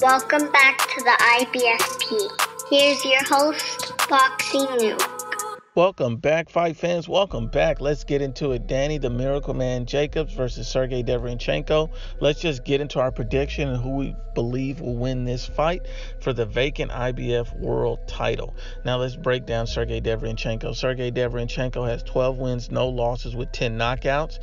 Welcome back to the IBFP. Here's your host, Boxing Nuke. Welcome back, fight fans. Welcome back. Let's get into it. Danny the Miracle Man Jacobs versus Sergiy Derevyanchenko. Let's just get into our prediction and who we believe will win this fight for the vacant IBF world title. Now let's break down Sergiy Derevyanchenko. Sergiy Derevyanchenko has 12 wins, no losses with 10 knockouts.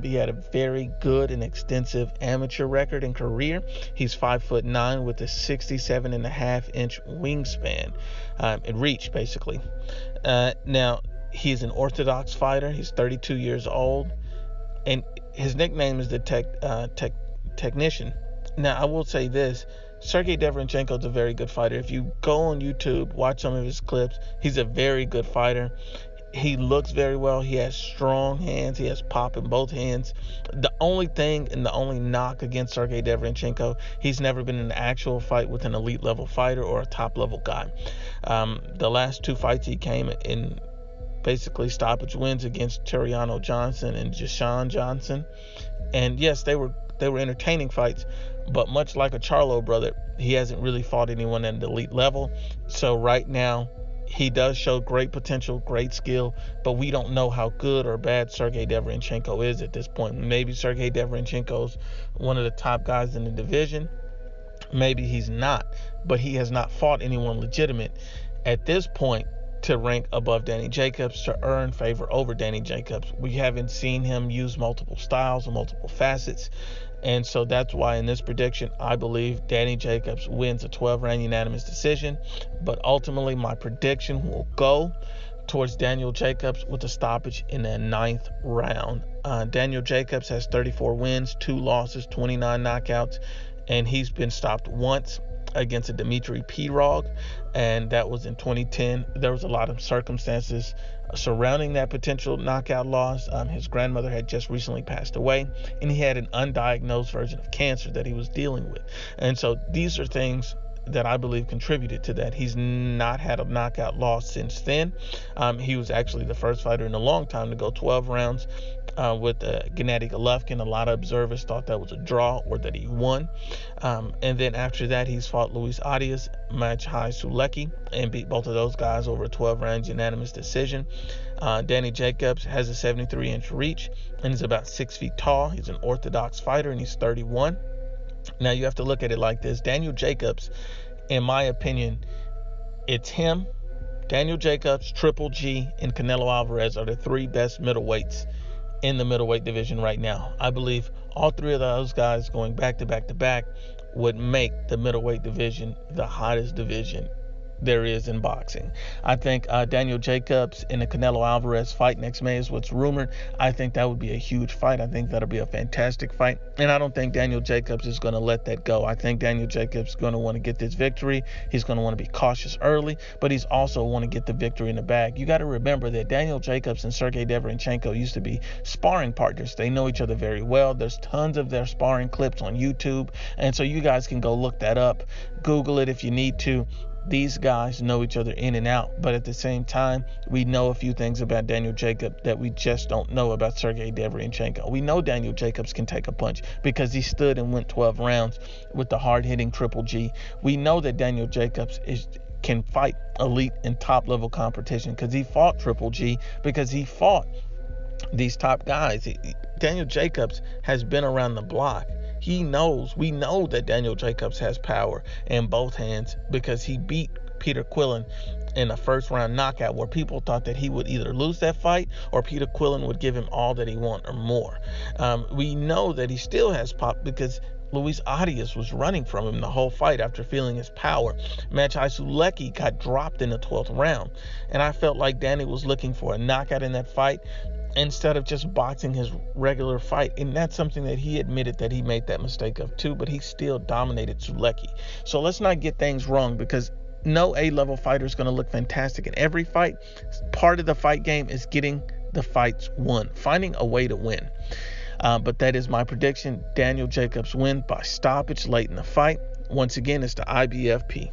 He had a very good and extensive amateur record and career. He's 5'9" with a 67.5-inch wingspan and reach, basically. Now, he's an orthodox fighter. He's 32 years old, and his nickname is the Technician. Now, I will say this. Sergiy Derevyanchenko is a very good fighter. If you go on YouTube, watch some of his clips, he's a very good fighter. He looks very well. He has strong hands. He has pop in both hands. The only thing and the only knock against Sergiy Derevyanchenko, he's never been in an actual fight with an elite level fighter or a top level guy. The last two fights he came in basically stoppage wins against Teriano Johnson and Jashawn Johnson. And yes, they were entertaining fights, but much like a Charlo brother, he hasn't really fought anyone at an elite level. So right now, he does show great potential, great skill, but we don't know how good or bad Sergiy Derevyanchenko is at this point. Maybe Sergiy Derevyanchenko's one of the top guys in the division. Maybe he's not, but he has not fought anyone legitimate at this point to rank above Danny Jacobs, to earn favor over Danny Jacobs. We haven't seen him use multiple styles or multiple facets. And so that's why in this prediction, I believe Danny Jacobs wins a 12-round unanimous decision. But ultimately, my prediction will go towards Daniel Jacobs with a stoppage in the 9th round. Daniel Jacobs has 34 wins, 2 losses, 29 knockouts, and he's been stopped once against a Dmitry Pirog, and that was in 2010. There was a lot of circumstances surrounding that potential knockout loss. His grandmother had just recently passed away, and he had an undiagnosed version of cancer that he was dealing with. And so these are things that I believe contributed to that. He's not had a knockout loss since then. He was actually the first fighter in a long time to go 12 rounds with Gennady Golovkin. A lot of observers thought that was a draw or that he won. And then after that, he's fought Luis Arias, Sergiy Derevyanchenko, and beat both of those guys over a 12-round unanimous decision. Danny Jacobs has a 73-inch reach, and he's about 6 feet tall. He's an orthodox fighter, and he's 31. Now, you have to look at it like this. Daniel Jacobs, in my opinion, it's him, Daniel Jacobs, Triple G, and Canelo Alvarez are the 3 best middleweights in the middleweight division right now. I believe all 3 of those guys going back to back to back would make the middleweight division the hottest division there is in boxing. I think Daniel Jacobs in the Canelo Alvarez fight next May is what's rumored. I think that would be a huge fight. I think that'll be a fantastic fight, and I don't think Daniel Jacobs is going to let that go. I think Daniel Jacobs is going to want to get this victory. He's going to want to be cautious early, but he's also want to get the victory in the bag. You got to remember that Daniel Jacobs and Sergiy Derevyanchenko used to be sparring partners. They know each other very well. There's tons of their sparring clips on YouTube, and so you guys can go look that up. Google it if you need to. These guys know each other in and out, but at the same time, we know a few things about Daniel Jacobs that we just don't know about Sergiy Derevyanchenko. We know Daniel Jacobs can take a punch because he stood and went 12 rounds with the hard-hitting Triple G. We know that Daniel Jacobs can fight elite and top-level competition because he fought Triple G, because he fought these top guys. Daniel Jacobs has been around the block. We know that Daniel Jacobs has power in both hands because he beat Peter Quillin in a first-round knockout where people thought that he would either lose that fight or Peter Quillin would give him all that he wanted or more. We know that he still has pop because Luis Arias was running from him the whole fight after feeling his power. Sergiy Derevyanchenko got dropped in the 12th round, and I felt like Danny was looking for a knockout in that fight instead of just boxing his regular fight. And that's something that he admitted that he made that mistake of too, but he still dominated Derevyanchenko. So let's not get things wrong, because no A-level fighter is going to look fantastic in every fight. Part of the fight game is getting the fights won, finding a way to win. But that is my prediction. Daniel Jacobs wins by stoppage late in the fight. Once again, it's the IBFP.